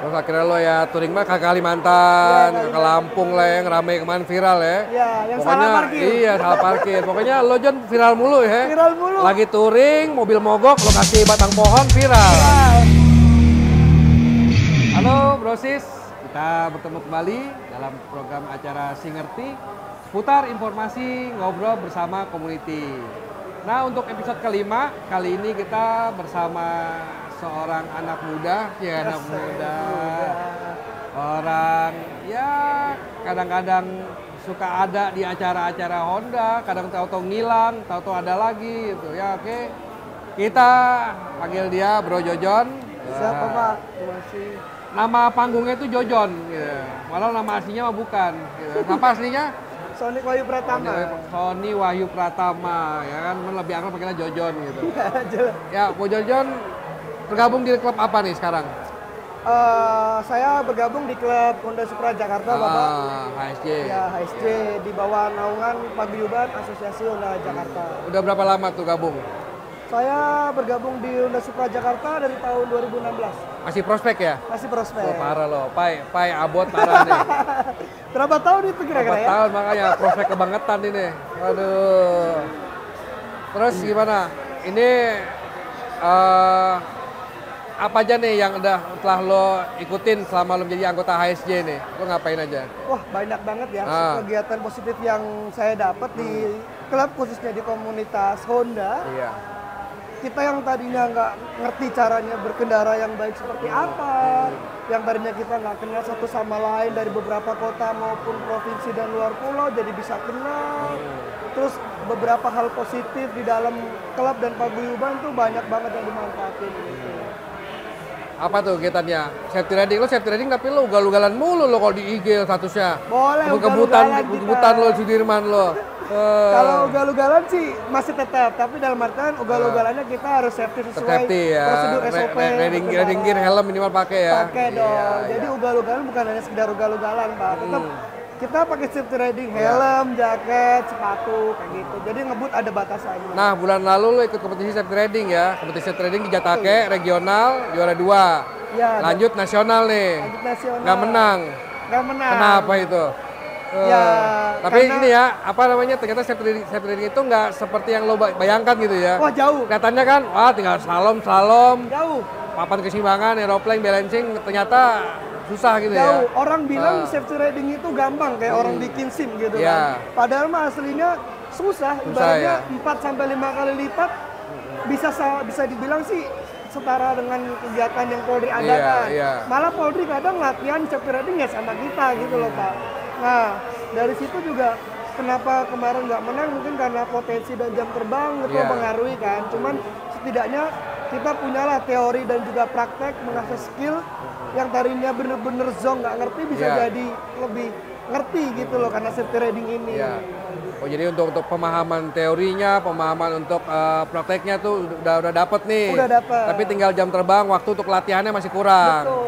Terus akhirnya lo ya touring mah ke Kalimantan, ke Lampung lah yang rame kemarin viral ya. Iya, yang Pokoknya, salah parkir. Iya, salah parkir. Pokoknya lo John viral mulu ya. Viral mulu. Lagi touring, mobil mogok, lo kasih batang pohon viral. Viral. Halo Brosis, kita bertemu kembali dalam program acara Singerti seputar informasi ngobrol bersama community. Nah, untuk episode kelima, kali ini kita bersama seorang anak muda, ya anak muda, orang ya kadang-kadang suka ada di acara-acara Honda, kadang tahu-tahu ngilang, tahu-tahu ada lagi gitu ya. Oke, kita panggil dia Bro Jojon. Siapa Pak? Masih. Nama panggungnya itu Jojon, gitu. Walau nama aslinya mah bukan. Gitu. Apa aslinya? Sony Wahyu Pratama. Sony Wahyu Pratama, ya kan lebih akrab panggilnya Jojon gitu. Ya, Bu Jojon bergabung di klub apa nih sekarang? Saya bergabung di klub Honda Supra Jakarta, Bapak. HSJ. Ya, HSJ di bawah naungan Paguyuban Asosiasi Honda Jakarta. Udah berapa lama tuh gabung? Saya bergabung di Honda Supra Jakarta dari tahun 2016. Masih prospek ya? Masih prospek. Oh, parah loh, pai abot parah nih. Berapa tahun itu kira-kira ya? Berapa tahun makanya prospek kebangetan ini. Aduh. Terus gimana? Ini apa aja nih yang udah telah lo ikutin selama lo menjadi anggota HSJ nih? Lo ngapain aja? Wah, banyak banget ya kegiatan positif yang saya dapat di klub, khususnya di komunitas Honda. Iya. Kita yang tadinya nggak ngerti caranya berkendara yang baik seperti apa, yang tadinya kita nggak kenal satu sama lain dari beberapa kota maupun provinsi dan luar pulau, jadi bisa kenal. Terus beberapa hal positif di dalam klub dan paguyuban tuh banyak banget yang dimanfaatin gitu. Apa tuh kegiatannya? Safety riding, lo safety riding tapi lo ugal-ugalan mulu lo kalau di IG statusnya. Boleh, kebutan lo Sudirman lo. Kalau ugal-ugalan sih masih tetap, tapi dalam artian ugal-ugalannya kita harus safety sesuai ya. prosedur SOP. Riding gear, helm minimal pakai ya. Pakai dong. Iya, jadi ugal-ugalan bukan hanya sekedar ugal-ugalan, Pak. Tetap kita pakai safety riding, helm, jaket, sepatu kayak gitu. Jadi ngebut ada batasannya. Nah, bulan lalu lo ikut kompetisi safety riding ya. Kompetisi safety riding di Jatake, regional, juara 2. Ya, lanjut nasional nih. Lanjut nasional. Nggak menang. Nggak menang. Kenapa itu? Ya, tapi ini ya, apa namanya, ternyata safety riding itu nggak seperti yang lo bayangkan gitu ya. Wah, jauh. Kelihatannya kan, wah tinggal slalom. Jauh. Papan keseimbangan, aeroplane, balancing, ternyata susah gitu ya. Jauh. Orang bilang safety riding itu gampang, kayak orang bikin SIM gitu kan. Padahal mah aslinya susah ibaratnya 4-5 kali lipat bisa dibilang sih setara dengan kegiatan yang Polri adakan. Malah Polri kadang latihan safety riding ya sama kita gitu loh Pak. Nah, dari situ juga kenapa kemarin nggak menang, mungkin karena potensi dan jam terbang itu mempengaruhi kan. Cuman setidaknya kita punyalah teori dan juga praktek mengasah skill yang tadinya bener-bener zong nggak ngerti bisa jadi lebih ngerti gitu loh karena safety riding ini. Oh, jadi untuk pemahaman teorinya, pemahaman untuk prakteknya tuh udah dapet nih. Udah dapet. Tapi tinggal jam terbang, waktu untuk latihannya masih kurang. Betul,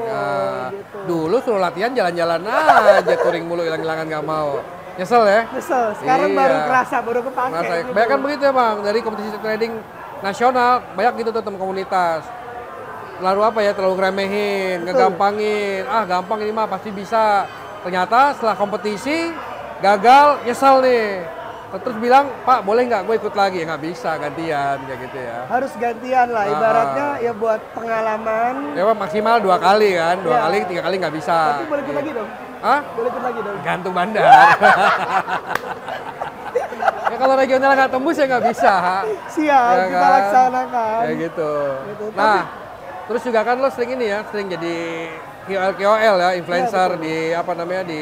gitu. Dulu suruh latihan jalan-jalan aja, touring mulu, hilang-hilangan nggak mau. Nyesel ya? Nyesel, sekarang baru kerasa, baru kepake. Gitu. Banyak kan begitu ya Bang, dari kompetisi trading nasional, banyak gitu tuh teman komunitas. Terlalu apa ya, terlalu ngeremehin, ngegampangin. Ah gampang ini mah pasti bisa. Ternyata setelah kompetisi, gagal, nyesel nih. Terus bilang, Pak boleh nggak gue ikut lagi? Ya nggak bisa, gantian kayak gitu ya. Harus gantian lah, ibaratnya ya buat pengalaman. Ya maksimal 2 kali kan, 2 kali, 3 kali nggak bisa. Tapi boleh ikut lagi dong? Hah? Boleh ikut lagi dong? Gantung bandar. Ya kalau regional nggak tembus ya nggak bisa. Siap, ya kita kan? laksanakan. Ya gitu. Nah, terus juga kan lo sering ini ya, sering jadi KOL ya, influencer di apa namanya di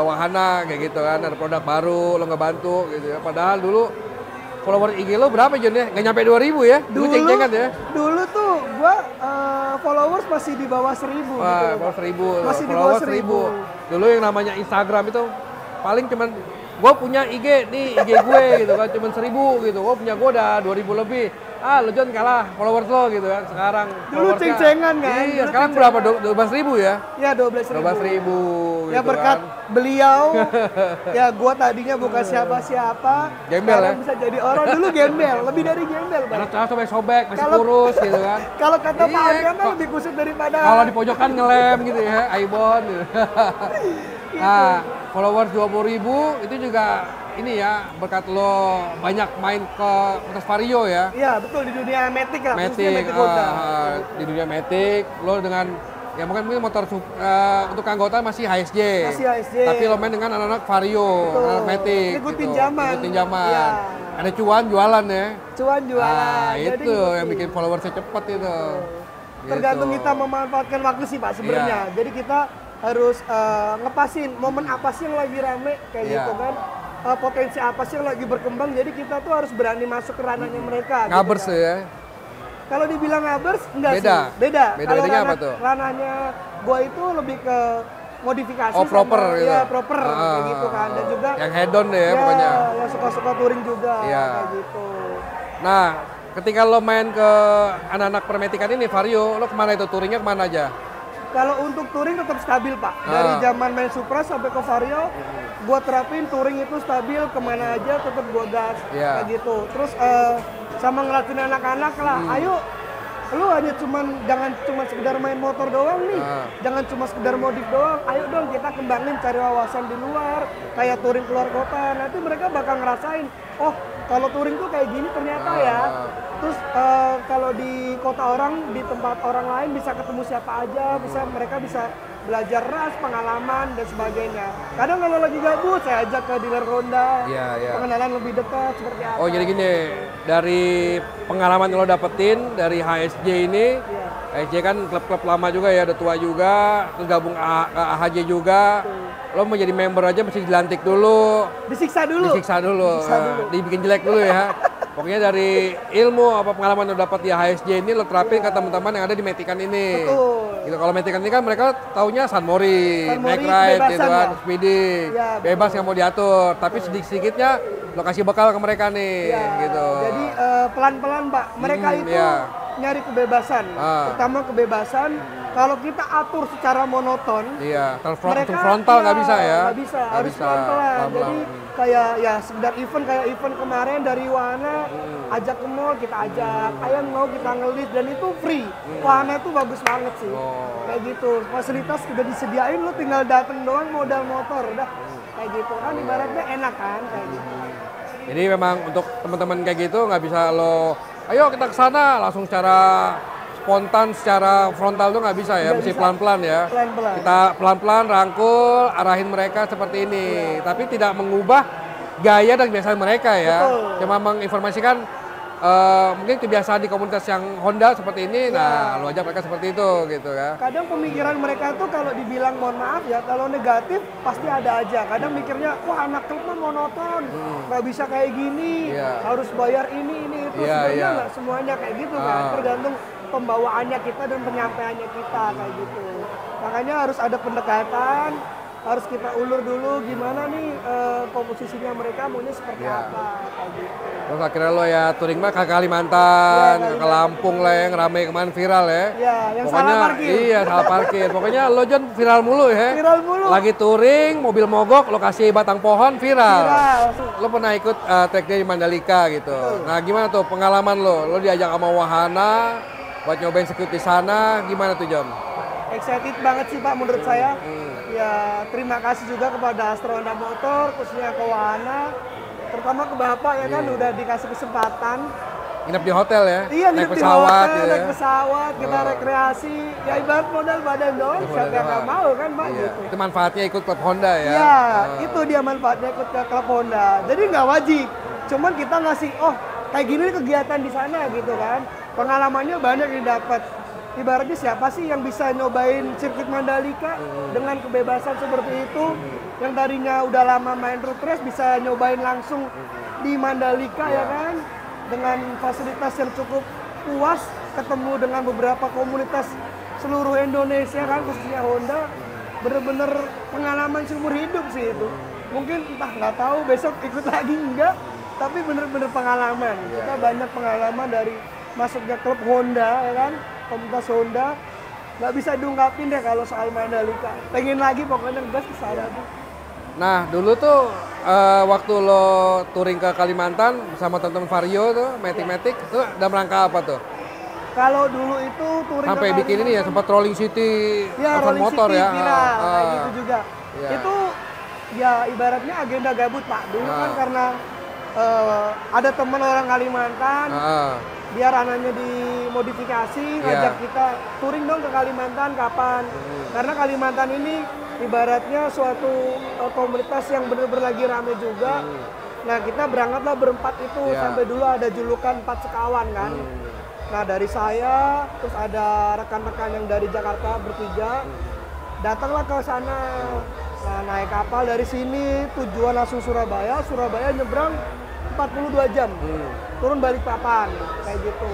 wahana kayak gitu kan, ada produk baru lo ngebantu gitu ya. Padahal dulu follower IG lo berapa Jon ya? Nggak nyampe 2000 ya? Dulu ceng-cengan ya? Dulu tuh gua followers masih di bawah 1000 gitu. Bawah 1000. Masih di bawah 1000. Dulu yang namanya Instagram itu paling cuman gue punya IG nih, IG gue gitu kan, cuman 1000 gitu. Gue punya gue udah 2000 lebih. lu John kalah followers lo gitu kan. Sekarang dulu ceng-cengan kan. Iya, sekarang berapa? 12.000 ya? Iya, 12.000. 12.000 ya gitu berkat kan. beliau, ya gua tadinya bukan siapa-siapa. Gembel ya? Bisa jadi orang, dulu gembel, lebih dari gembel. Karena cara sobek-sobek, masih kurus gitu kan. Kalau kata Pak Iya, Adrian mah lebih kusut daripada... Kalau di pojokan ngelem gitu ya, Aibon gitu. Nah, followers 20.000 itu juga ini ya, berkat lo banyak main ke atas Vario ya. Iya, betul, di dunia Matic lah. Matic, di dunia Matic, lo dengan ya mungkin motor untuk anggota masih HSJ. Masih HSJ. Tapi lo main dengan anak-anak Vario, anak Matic. Ikutin gitu. zaman. Ikutin zaman. Ya. Ada cuan jualan ya. Cuan jualan. Nah, jadi itu yang bikin followersnya cepet itu. Tergantung Gitu. kita memanfaatkan waktu sih Pak sebenarnya. Iya. Jadi kita harus ngepasin momen apa sih yang lagi rame kayak Iya. gitu kan. Potensi apa sih yang lagi berkembang, jadi kita tuh harus berani masuk ke ranahnya mereka. Ngabers gitu, kan. ya. Kalau dibilang ngabers, enggak Beda. sih. Beda. Kalau Bedanya apa tuh? ranahnya gua itu lebih ke modifikasi Oh, proper sama, gitu. ya proper kayak gitu kan. Dan juga yang head on deh ya pokoknya. yang suka-suka touring juga Iya. kayak gitu. Nah, ketika lo main ke anak-anak permetikan ini Vario, lo kemana itu touringnya kemana aja? Kalau untuk touring tetap stabil Pak. Dari zaman main Supra sampai ke Vario, gua terapin touring itu stabil, kemana aja tetap gua gas Iya. kayak gitu. Terus sama ngelatih anak-anak lah, ayo lu hanya jangan cuma sekedar main motor doang nih, jangan cuma sekedar modif doang, ayo dong kita kembangin cari wawasan di luar, kayak touring keluar kota, nanti mereka bakal ngerasain, oh kalau touring tuh kayak gini ternyata ya. Terus kalau di kota orang, di tempat orang lain bisa ketemu siapa aja, mereka bisa belajar ras, pengalaman dan sebagainya. Kadang kalau lagi gabut saya ajak ke dealer Honda, pengenalan lebih dekat seperti apa. Oh jadi gini, dari pengalaman yang lo dapetin dari HSJ ini, HSJ kan klub-klub lama juga ya, udah tua juga, terus gabung ke AHJ juga. Lo mau jadi member aja mesti dilantik dulu. Disiksa dulu. Dibikin jelek dulu ya. Pokoknya dari ilmu apa pengalaman yang lo dapat di HSJ ini lo terapin ke teman-teman yang ada di Metikan ini. Betul. Gitu. Kalau Metikan ini kan mereka taunya Sunmori, Make Ride, gitu kan, speeding, ya, bebas nggak mau diatur. Tapi sedikit-sedikitnya lo kasih bekal ke mereka nih, gitu. Jadi pelan-pelan Pak, mereka itu nyari kebebasan. Pertama kebebasan. Kalau kita atur secara monoton, mereka frontal nggak bisa ya. Nggak bisa, harus pelan-pelan. Jadi kayak ya sekedar event kemarin dari Wahana, ajak ke mall kita ajak, ayo mau kita ngelis dan itu free. Wahana itu bagus banget sih, kayak gitu. Fasilitas udah disediain, lo tinggal dateng doang modal motor, udah kayak gitu kan ibaratnya enak kan kayak gitu. Jadi memang untuk teman-teman kayak gitu nggak bisa lo, ayo kita ke sana langsung secara spontan, secara frontal tuh nggak bisa ya, mesti pelan-pelan ya. Pelan-pelan. Kita pelan-pelan rangkul, arahin mereka seperti ini. Tapi tidak mengubah gaya dan kebiasaan mereka ya. Betul. Cuma menginformasikan mungkin kebiasaan di komunitas yang Honda seperti ini, nah lu ajak mereka seperti itu gitu ya. Kadang pemikiran mereka tuh kalau dibilang mohon maaf ya, kalau negatif pasti ada aja. Kadang mikirnya, wah anak klub mah monoton, nggak bisa kayak gini, harus bayar ini itu. Sebenarnya nggak semuanya kayak gitu kan, tergantung pembawaannya kita dan penyampaiannya kita kayak gitu. Makanya harus ada pendekatan, harus kita ulur dulu gimana nih komposisinya mereka maunya seperti apa kayak gitu. Terus akhirnya lo ya touring mah ke Kalimantan, ke Lampung lah yang rame kemarin viral ya. Iya, yang pokoknya, salah parkir. Iya, salah parkir. Pokoknya lo John viral mulu ya. Viral mulu. Lagi touring, mobil mogok, lokasi batang pohon viral. Lo pernah ikut track day di Mandalika gitu. Nah gimana tuh pengalaman lo? Lo diajak sama Wahana buat nyobain sirkuit di sana, gimana tuh John? Excited banget sih Pak menurut saya. Ya terima kasih juga kepada Astro Honda Motor, khususnya ke Wahana. Terutama ke Bapak ya kan udah dikasih kesempatan. Nginep di hotel ya? Iya, naik nginep pesawat, di hotel, naik pesawat, kita rekreasi. Ya ibarat modal badan doang, siapa yang nggak mau kan Pak gitu. Itu manfaatnya ikut klub Honda ya? Iya, itu dia manfaatnya ikut ke klub Honda. Jadi nggak wajib, cuman kita ngasih, oh kayak gini kegiatan di sana gitu kan. Pengalamannya banyak yang dapat. Ibaratnya siapa sih yang bisa nyobain sirkuit Mandalika dengan kebebasan seperti itu, yang tadinya udah lama main road race bisa nyobain langsung di Mandalika ya kan, dengan fasilitas yang cukup puas, ketemu dengan beberapa komunitas seluruh Indonesia kan, khususnya Honda, bener-bener pengalaman seumur hidup sih itu. Mungkin entah nggak tahu besok ikut lagi enggak, tapi bener-bener pengalaman. Kita banyak pengalaman dari masuknya klub Honda, ya kan, komunitas Honda. Nggak bisa diungkapin deh kalau soal Mandalika. Pengen lagi pokoknya gas ke sana tuh. Nah, dulu tuh waktu lo touring ke Kalimantan bersama teman-teman Vario tuh, Matic itu dalam rangka apa tuh? Kalau dulu itu touring sampai ke bikin ini ya, sempat Rolling City, Rolling motor City, ya. Viral, kayak gitu juga. Ya. Itu ya ibaratnya agenda gabut Pak. Dulu kan karena ada teman orang Kalimantan, biar anaknya dimodifikasi, ngajak kita touring dong ke Kalimantan kapan. Karena Kalimantan ini ibaratnya suatu komunitas yang benar-benar lagi rame juga. Nah kita berangkatlah berempat itu, sampai dulu ada julukan 4 sekawan kan. Nah dari saya, terus ada rekan-rekan yang dari Jakarta bertiga, datanglah ke sana. Nah naik kapal dari sini, tujuan langsung Surabaya, Surabaya nyebrang 42 jam, turun Balikpapan, kayak gitu.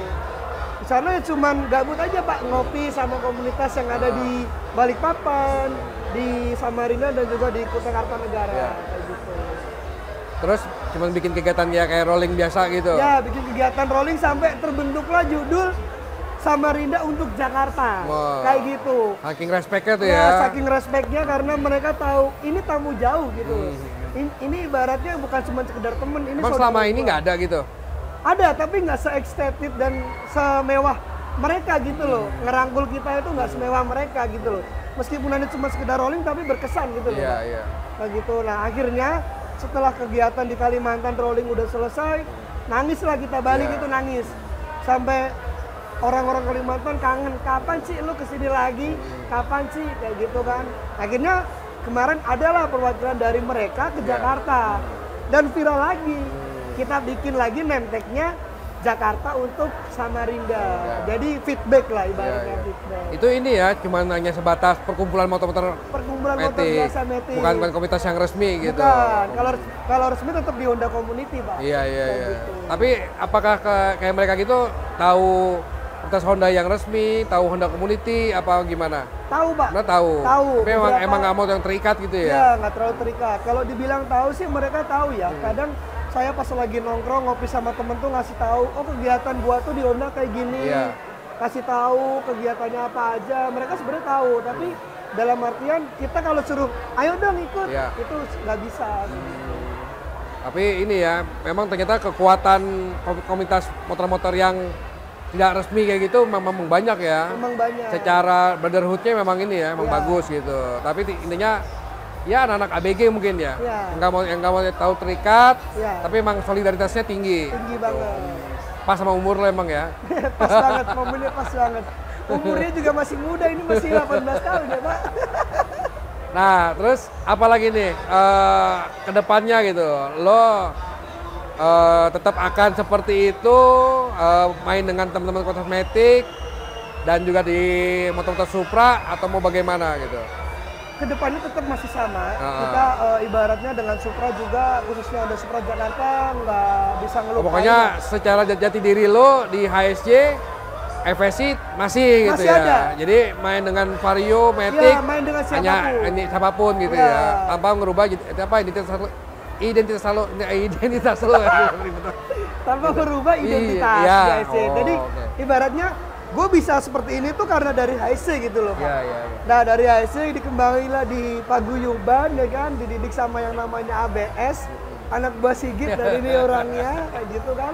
Di sana ya cuman gabut aja Pak, ngopi sama komunitas yang ada di Balikpapan, di Samarinda dan juga di Kutai Kartanegara, kayak gitu. Terus cuman bikin kegiatan ya kayak rolling biasa gitu? Ya, bikin kegiatan rolling sampai terbentuklah judul Samarinda untuk Jakarta, kayak gitu. Saking respectnya tuh ya? Saking respectnya karena mereka tahu ini tamu jauh gitu. Ini ibaratnya bukan cuma sekedar temen. Ini emang selama ini nggak ada gitu? Ada, tapi nggak se-ekstetik dan semewah mereka gitu loh. Ngerangkul kita itu nggak semewah mereka gitu loh. Meskipun ini cuma sekedar rolling tapi berkesan gitu loh. Iya. Nah gitu. Nah akhirnya setelah kegiatan di Kalimantan rolling udah selesai, nangislah kita balik itu nangis. Sampai orang-orang Kalimantan kangen, kapan sih lu kesini lagi? Kapan sih? Kayak gitu kan. Akhirnya kemarin adalah perwakilan dari mereka ke Jakarta dan viral lagi. Kita bikin lagi name tag-nya Jakarta untuk Samarinda. Jadi feedback lah ibaratnya feedback. Itu ini ya, cuma hanya sebatas perkumpulan motor-motor motor biasa Matic. Bukan komunitas yang resmi gitu. Bukan. Kalau resmi tetap di Honda Community, Pak. Iya. Gitu. Tapi apakah kayak mereka gitu tahu komunitas Honda yang resmi, tahu Honda Community apa gimana? Tahu Pak. Nah, tahu. Tapi emang nggak mau yang terikat gitu ya? Iya, nggak terlalu terikat. Kalau dibilang tahu sih mereka tahu ya. Kadang saya pas lagi nongkrong ngopi sama temen tuh ngasih tahu, oh kegiatan gua tuh di Honda kayak gini. Kasih tahu kegiatannya apa aja. Mereka sebenarnya tahu, tapi dalam artian kita kalau suruh, ayo dong ikut, itu nggak bisa. Tapi ini ya, memang ternyata kekuatan komunitas motor-motor yang tidak resmi kayak gitu memang banyak ya. Memang banyak. Secara brotherhood-nya memang ini ya, memang bagus gitu. Tapi intinya ya anak-anak ABG mungkin ya. Yang nggak mau tahu terikat, tapi emang solidaritasnya tinggi. Tinggi banget. Pas sama umur lo emang ya. Pas banget, momennya pas banget. Umurnya juga masih muda, ini masih 18 tahun ya Pak. Nah, terus apalagi nih kedepannya gitu, lo tetap akan seperti itu main dengan teman-teman kosmetik dan juga di motor-motor Supra atau mau bagaimana gitu? Kedepannya tetap masih sama. Kita ibaratnya dengan Supra juga, khususnya ada Supra Jakarta nggak bisa ngelupain. Pokoknya secara jati diri lo di HSJ, FSI masih gitu ya. Ada. Jadi main dengan Vario, Matic, main dengan siapapun gitu ya, tanpa ngerubah identitas lo. Tanpa merubah identitas HSC. Jadi ibaratnya gue bisa seperti ini tuh karena dari HSC gitu loh Pak. Nah dari HSC dikembangilah di paguyuban ya kan, dididik sama yang namanya ABS, anak buah Sigit dari ini orangnya kayak gitu kan.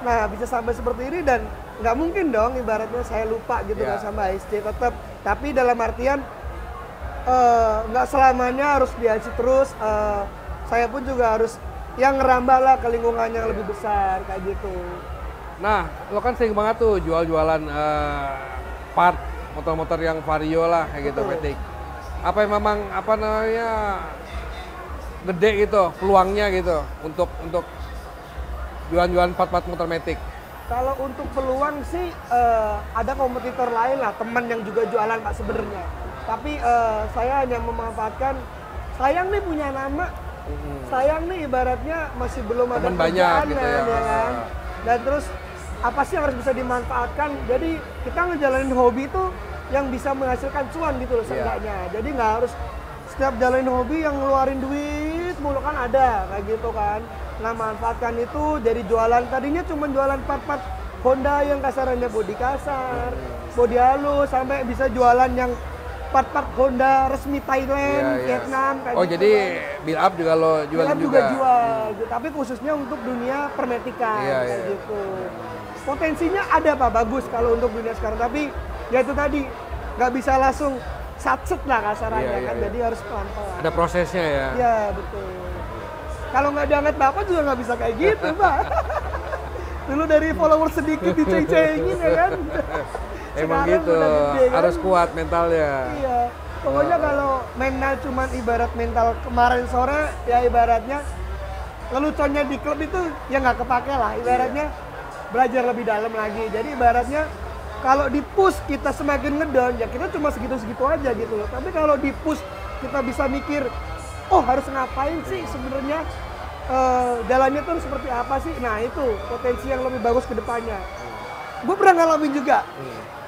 Nah bisa sampai seperti ini dan nggak mungkin dong ibaratnya saya lupa gitu kan sama HSC tetap. Tapi dalam artian nggak selamanya harus di HSC terus. Saya pun juga harus yang ngerambah lah ke lingkungan yang lebih besar kayak gitu. Nah, lo kan sering banget tuh jual-jualan part motor-motor yang Vario lah kayak gitu, Matic. Apa yang memang gede gitu peluangnya gitu untuk jualan-jualan part-part motor Matic? Kalau untuk peluang sih ada kompetitor lain lah, teman yang juga jualan Pak sebenarnya. Tapi saya hanya memanfaatkan, sayang nih punya nama, sayang nih ibaratnya masih belum ada kerjaan gitu ya kan. Dan terus apa sih yang harus bisa dimanfaatkan? Jadi kita ngejalanin hobi itu yang bisa menghasilkan cuan gitu loh seenggaknya. Jadi nggak harus setiap jalanin hobi yang ngeluarin duit mulu kan ada kayak gitu kan. Nah, manfaatkan itu dari jualan, tadinya cuma jualan part-part Honda yang kasarannya bodi kasar, bodi halus, sampai bisa jualan yang part-part Honda resmi Thailand, Vietnam. Kayak gitu jadi kan. Build up juga lo jual juga? Jual, tapi khususnya untuk dunia permetikan, kayak gitu. Potensinya ada Pak, bagus kalau untuk dunia sekarang, tapi ya itu tadi, nggak bisa langsung satset lah kasarannya kan, jadi harus pelan-pelan. Ada prosesnya ya? Iya, betul. Kalau nggak diangkat Bapak juga nggak bisa kayak gitu, Pak. Dulu dari follower sedikit diceng-cengin ya kan. Emang gitu, gede, kan? Harus kuat mentalnya. Iya, pokoknya kalau mental cuman ibarat mental kemarin sore, ya ibaratnya leluconnya di klub itu ya nggak kepake lah. Ibaratnya belajar lebih dalam lagi. Jadi ibaratnya kalau di push kita semakin ngedown, ya kita cuma segitu-segitu aja gitu loh. Tapi kalau di push kita bisa mikir, oh harus ngapain sih sebenarnya, jalannya tuh seperti apa sih? Nah itu potensi yang lebih bagus ke depannya. Gue pernah ngalamin juga.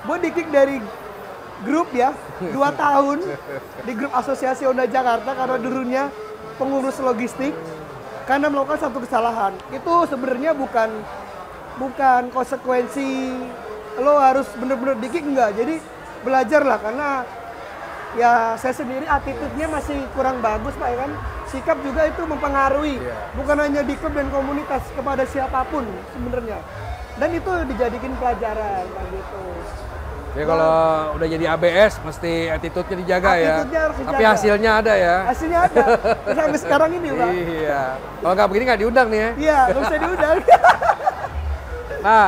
Gue di-kick dari grup ya, 2 tahun di grup Asosiasi Honda Jakarta karena dulunya pengurus logistik karena melakukan satu kesalahan. Itu sebenarnya bukan konsekuensi lo harus bener-bener di-kick, enggak. Jadi belajar lah, karena ya saya sendiri attitude-nya masih kurang bagus Pak ya kan. Sikap juga itu mempengaruhi, bukan hanya di klub dan komunitas, kepada siapapun sebenarnya. Dan itu dijadikan pelajaran kayak gitu. Ya kalau udah jadi ABS mesti attitude-nya dijaga ya. Harus dijaga. Tapi hasilnya ada ya. Hasilnya ada. Sampai sekarang ini Pak. Iya. Kalau nggak begini nggak diundang nih ya. Iya, nggak bisa diundang. Nah,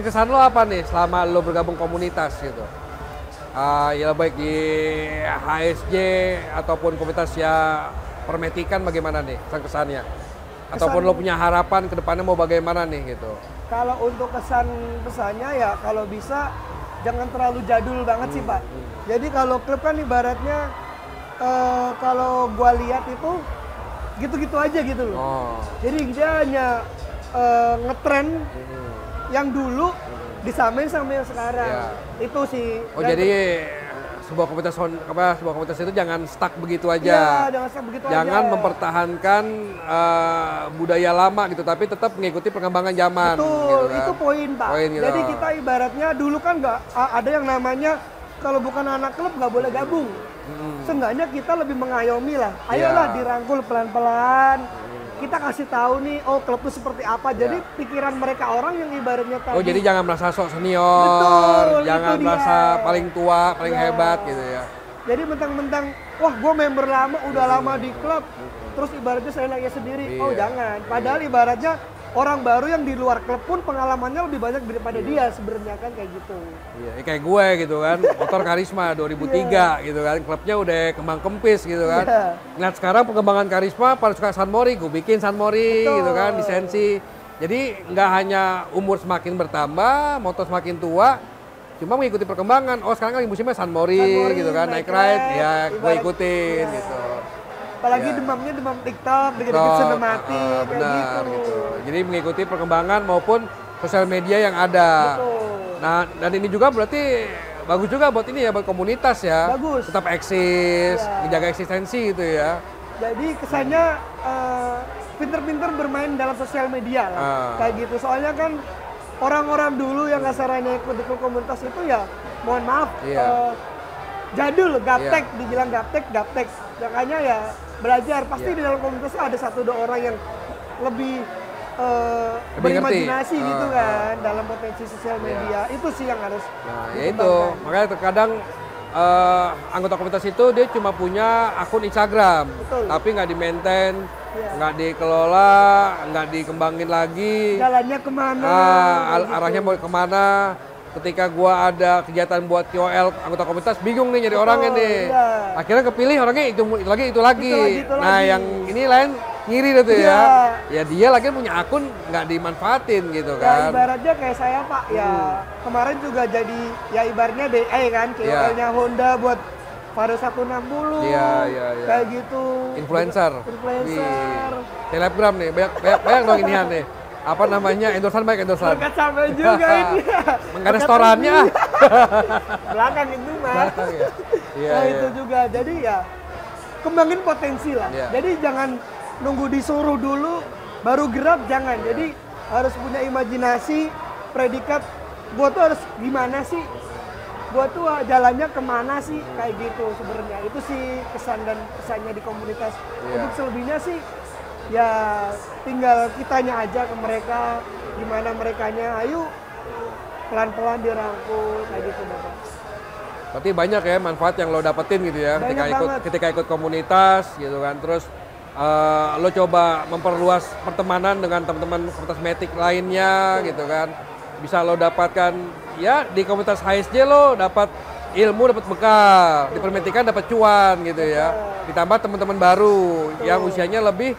kesan lo apa nih selama lo bergabung komunitas gitu? Ya baik di HSJ ataupun komunitas ya permetikan, bagaimana nih kesannya? Ataupun lo punya harapan ke depannya mau bagaimana nih gitu? Kalau untuk kesan pesannya ya kalau bisa jangan terlalu jadul banget sih Pak. Jadi kalau klub kan ibaratnya kalau gua lihat itu gitu-gitu aja gitu loh. Jadi dia hanya ngetren yang dulu disamain sama yang sekarang. Itu sih. Jadi sebuah komunitas itu jangan stuck begitu aja. Jangan stuck begitu aja. Jangan mempertahankan budaya lama gitu, tapi tetap mengikuti perkembangan zaman. Betul, gitu kan. itu poin Pak. Gitu. Jadi kita ibaratnya dulu kan nggak ada yang namanya kalau bukan anak klub nggak boleh gabung. Seenggaknya kita lebih mengayomi lah. Ayolah dirangkul pelan-pelan. Kita kasih tahu nih, oh klub itu seperti apa. Jadi pikiran mereka orang yang ibaratnya tadi. Oh jadi jangan merasa sok senior, betul, jangan merasa paling tua, paling hebat gitu ya. Jadi mentang-mentang, wah gue member lama, udah lama di klub, terus ibaratnya saya naiknya sendiri. Oh jangan. Padahal ibaratnya orang baru yang di luar klub pun pengalamannya lebih banyak daripada dia sebenarnya kan kayak gitu. Iya, kayak gue gitu kan, motor Karisma 2003 gitu kan, klubnya udah kembang kempis gitu kan. Nah sekarang pengembangan Karisma pada suka San Mori, gue bikin San Mori gitu kan, lisensi. Jadi nggak hanya umur semakin bertambah, motor semakin tua, cuma mengikuti perkembangan. Oh sekarang kan musimnya San Mori gitu kan, naik ride, ya gue ikutin gitu. Apalagi demamnya demam TikTok, dikit-dikit sinematik, kayak gitu. Jadi mengikuti perkembangan maupun sosial media yang ada. Betul. Nah, dan ini juga berarti bagus juga buat ini ya, buat komunitas ya. Bagus. Tetap eksis, menjaga eksistensi gitu ya. Jadi kesannya pinter-pinter bermain dalam sosial media lah. Kayak gitu. Soalnya kan orang-orang dulu yang kasarannya ikut komunitas itu ya, mohon maaf, jadul, gaptek, dibilang gaptek. Makanya ya belajar, pasti di dalam komunitas ada 1-2 orang yang lebih berimajinasi gitu kan dalam potensi sosial media. Itu sih yang harus ya itu, makanya terkadang anggota komunitas itu dia cuma punya akun Instagram. Betul. Tapi nggak di-maintain, nggak dikelola, nggak dikembangin lagi. Jalannya kemana? Arahnya mau kemana? Ketika gua ada kegiatan buat KOL anggota komunitas, bingung nih nyari orangnya nih. Akhirnya kepilih orangnya itu lagi. Nah yang ini lain ngiri gitu ya. Ya dia lagi punya akun nggak dimanfaatin gitu kan. Ya ibaratnya kayak saya Pak, ya kemarin juga jadi ya ibaratnya DE kan, KOL-nya Honda buat Faro 160. Kayak gitu. Influencer. Selebgram nih, banyak dong inian nih. Apa namanya, endorsan baik endorsan. Dekat sampai juga ini. Nggak ada storannya. Belakang itu Mas. Nah itu juga, jadi ya kembangin potensi lah. Jadi jangan nunggu disuruh dulu baru gerak, jangan. Jadi harus punya imajinasi, predikat, gua tuh harus gimana sih, gua tuh jalannya kemana sih, kayak gitu sebenarnya. Itu sih kesan dan pesannya di komunitas. Untuk selebihnya sih ya tinggal kitanya aja ke mereka, gimana merekanya, ayo pelan-pelan dirangkul kayak gitu Bapak. Berarti banyak ya manfaat yang lo dapetin gitu ya ketika ikut komunitas gitu kan. Terus lo coba memperluas pertemanan dengan teman-teman komunitas metik lainnya gitu kan. Bisa lo dapatkan ya di komunitas HSJ lo dapat ilmu, dapat bekal, di permetikan dapat cuan gitu ya. Ditambah teman-teman baru yang usianya lebih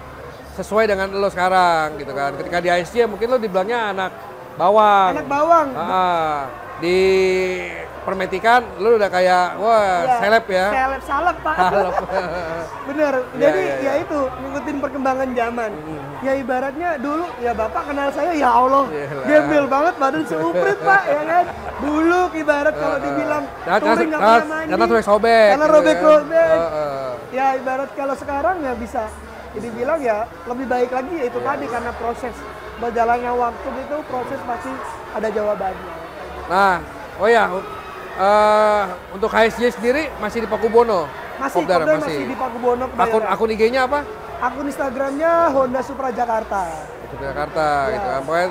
sesuai dengan lo sekarang gitu kan. Ketika di HSJ mungkin lo dibilangnya anak bawang. Anak bawang. Di permetikan lu udah kayak seleb ya. Salep Pak. Bener. Jadi ya itu ngikutin perkembangan zaman. Ya ibaratnya dulu ya Bapak kenal saya ya Allah. Gembel banget badan seuprit Pak ya kan. Dulu ibarat kalau dibilang touring nggak pernah mandi. Karena sobek. Karena robek-robek. Ya ibarat kalau sekarang ya bisa dibilang ya lebih baik lagi ya itu tadi karena proses berjalannya waktu itu proses pasti ada jawabannya. Nah, untuk HSJ sendiri masih di Pakubono? Kopdar masih di Pakubono. Akun IG-nya apa? Akun Instagramnya Honda Supra Jakarta. Supra Jakarta gitu kan. Pokoknya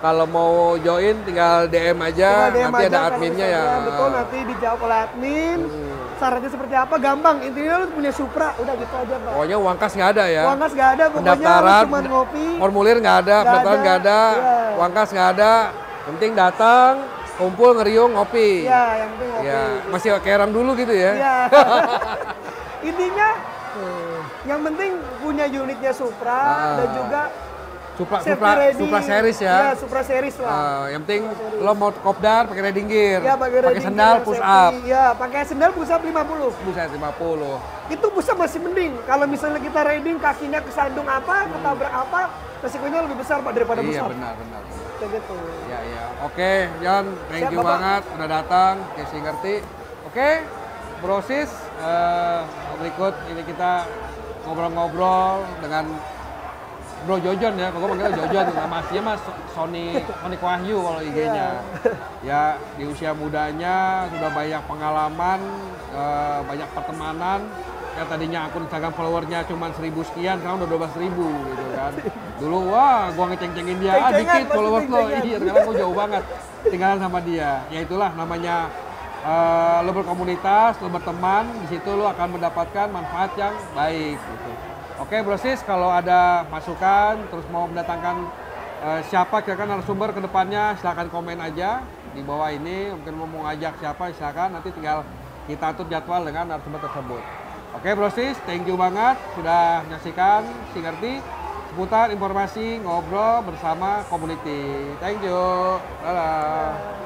kalau mau join tinggal DM aja, nanti ada adminnya ya. Betul, nanti dijawab oleh admin. Syaratnya seperti apa? Gampang, intinya lu punya Supra, udah gitu aja Pak. Pokoknya uang kas nggak ada ya? Uang kas nggak ada, pokoknya lu cuma ngopi. Formulir nggak ada, pendaftaran nggak ada, uang kas nggak ada. Yang penting datang, kumpul, ngeriung, ngopi. Iya, yang penting ngopi. Ya, masih kayak orang dulu gitu ya? Iya. Intinya, yang penting punya unitnya Supra dan juga Supra series ya? Iya, Supra series lah. Yang penting lo mau kopdar pakai riding gear, ya, pakai sendal push up. Iya, pakai sendal push up 50. Buset 50. Itu push up masih mending. Kalau misalnya kita riding kakinya kesandung apa, ketabrak apa, resikonya lebih besar Pak daripada push up. Iya, benar. Kayak gitu. Iya. Oke, John, thank you banget udah datang, kasih ngerti. Oke, Brosis, berikut ini kita ngobrol-ngobrol dengan Bro Jojon ya, kalau gue panggilnya Jojon, nama aslinya mas Sony Wahyu kalau IG-nya. Ya, di usia mudanya sudah banyak pengalaman, banyak pertemanan. Yang tadinya akun Instagram followernya cuma 1000 sekian, sekarang udah 12.000 gitu kan. Dulu wah, gua ngeceng-cengin dia, dikit followers lo, iya sekarang gua jauh banget tinggalan sama dia. Ya itulah namanya lo berkomunitas, lo berteman, di situ lo akan mendapatkan manfaat yang baik gitu. Oke Brosis, kalau ada masukan, terus mau mendatangkan siapa kira-kira narasumber ke depannya, silakan komen aja di bawah ini. Mungkin mau ngajak siapa, silakan nanti tinggal kita atur jadwal dengan narasumber tersebut. Oke Brosis, thank you banget sudah menyaksikan Singerti seputar informasi ngobrol bersama community. Thank you. Dadah.